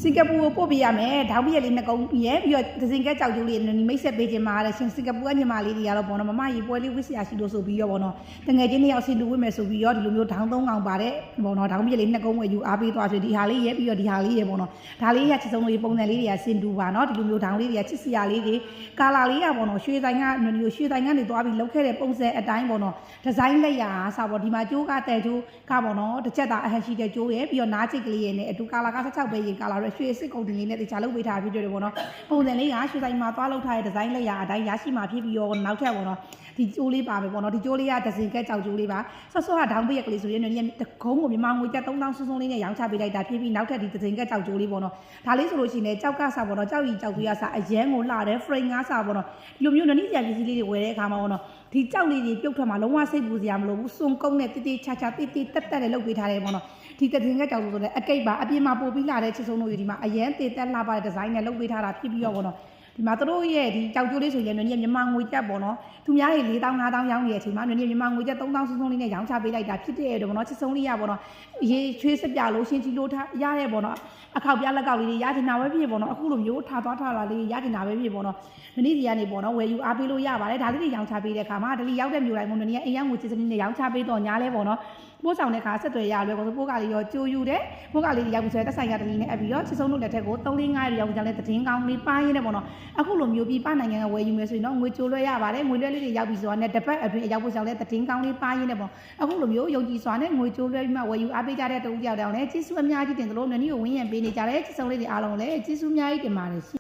စင်ကာပူကိုပို့ပေးရမယ်။ထောင်ပြည့်လေးနှစ်ကုန်းရဲပြီးတော့ဒဇင်ကက်ကြောက်ကျိုးလေးနီမိတ်ဆက်ပေးခြင်းမှာတဲ့ရှင်စင်ကာပူကညီမလေးတွေကတော့ဘောနော်မမရေပွဲလေးဝစ်စရာရှိလို့ဆိုပြီးတော့ဘောနော်တငယ်ချင်းနှစ်ယောက်ဆင်တူဝစ်မယ်ဆိုပြီးတော့ဒီလိုမျိုးထောင်သုံးကောင်ပါတဲ့ဘောနော်ထောင်ပြည့်လေးနှစ်ကုန်းဝယ်ယူအားပေးသွားဆိုဒီဟာလေးရဲပြီးတော့ဒီဟာလေးရဲဘောနော်ဒါလေးရချစ်ဆုံးလို့ပုံစံလေးတွေကဆင်တူပါနော်ဒီလိုမျိုးထောင်လေးတွေကချစ်စရာလေးတွေကာလာလေးကဘောနော်ရွှေဆိုင်ကရွှေဆိုင်ကနေသွားပြီးလောက်ခဲ့တဲ့ပုံစံအတိုင်းဘောနော်ဒီဇိုင်းလက်ရာစဘောဒီမှာကျိုးကတဲ့ကျိုးကဘောနော်တစ်ချက်သားအဟရှိတဲ့ကျိုးရဲပြီးတော့နားချိတ်ကလေးရဲနဲ့အတူကာလာက16ပဲရင်ကာလာရွှေစစ်ကုန်တင်လေးနဲ့တခြားလုပ်ပေးထားဖြစ်တယ်ပေါ့နော်ပုံစံလေးကရွှေဆိုင်မှာသွားလုပ်ထားတဲ့ဒီဇိုင်းလက်ရာအတိုင်းရရှိမှာဖြစ်ပြီးတော့နောက်ထပ်ပေါ့နော်ဒီကျိုးလေးပါပဲပေါ့နော်ဒီကျိုးလေးကဒဇင်ကက်ကြောက်ကျိုးလေးပါဆော့ဆော့ကဒေါင်းပိရက်ကလေးဆိုရင်တကုန်းကိုမြန်မာငွေကျပ်3000စုံစုံလေးနဲ့ရောင်းချပေးလိုက်တာဖြစ်ပြီးနောက်ထပ်ဒီဒဇင်ကက်ကြောက်ကျိုးလေးပေါ့နော်ဒါလေးဆိုလို့ရှိရင်ကြောက်ကစားပေါ့နော်ကြောက်ရီကြောက်သွေးရစားအရန်ကိုလှတယ် frame ငါးစားပေါ့နော်ဒီလိုမျိုးနည်းစရာပစ္စည်းလေးတွေဝယ်တဲ့အခါမှာပေါ့နော်ဒီကြောက်လေးတွေပြုတ်ထွက်မှာလုံးဝစိတ်ပူစရာမလိုဘူးစွန်ကုန်းနဲ့တိတိချာချာတိတိတက်တက်နဲ့လုပ်ပေးထားတယ်ပေါ့နော်ဒီဒဇင်ကက်ကြောက်ဆိုတဲ့အကိတ်ပါအပြင်မှာပို့ပြီးလာတဲ့ချစ်ဆုံးတို့ယူဒီမှာအရန်တည်တက်လှပါတဲ့ဒီဇိုင်းနဲ့လုပ်ပေးထားတာဖြစ်ပြီးတော့ပေါ့နော်ဒီမှာတို့ရဲ့ဒီကြောက်ကျိုးလေးဆိုရင်မြန်မာငွေကျပ်ပေါ့နော်သူများတွေ4000 5000ရောင်းနေတဲ့အချိန်မှာမြန်မာငွေကျပ်3000စုံစုံလေးနဲ့ရောင်းချပေးလိုက်တာဖြစ်တဲ့တော့နော်ချစ်ဆုံးလေးရပေါ့နော်ရေချွေးစပြလို့ရှင်ကြီးလို့ထားရတဲ့ပေါ့နော်အခောက်ပြလက်ကောက်လေးတွေရတင်တာပဲဖြစ်ပေါ့နော်အခုလိုမျိုးထားသွားထားလာလေးရတင်တာပဲဖြစ်ပေါ့နော်မနေ့စီကနေပေါ့နော်ဝယ်ယူအားပေးလို့ရပါတယ်ဒါလေးတွေရောင်းချပေးတဲ့အခါမှာဒါလေးရောက်တဲ့မျိုးတိုင်းကတော့အိမ်ရောက်ငွေချစ်စနစ်နဲ့ရောင်းချပေးတော့ညာလဲပေါ့နော်ပို့ဆောင်တဲ့ခါဆက်သွယ်ရလွယ်ပေါ့ဆိုပို့ကလေးရောကြိုးယူတယ်ပို့ကလေးရောက်ပြီးဆိုတဲ့တက်ဆိုင်ကတလီနဲ့အပြီးတော့ချစ်ဆုံးတို့လက်ထက်ကို3 4 5ရောက်ကြတဲ့သတင်းကောင်းလေးပါရင်းနဲ့ပေါ့နော်အခုလိုမျိုးပြီးပနိုင်ငံကဝယ်ယူမယ်ဆိုရင်တော့ငွေကြိုးလွှဲရပါတယ်ငွေလွှဲလေးတွေရောက်ပြီးဆိုတော့တပတ်အတွင်းရောက်ဖို့ဆောင်တဲ့သတင်းကောင်းလေးပါရင်းနဲ့ပေါ့အခုလိုမျိုးယုံကြည်စွာနဲ့ငွေကြိုးလွှဲပြီးမှဝယ်ယူအားပေးကြတဲ့တူတယောက်တောင်လည်းကျေးဇူးအများကြီးတင်သလိုနည်းနည်းကိုဝင်းရံပေးနေကြတဲ့ချစ်ဆုံးလေးတွေအားလုံးလည်းကျေးဇူးအများကြီးတင်ပါတယ်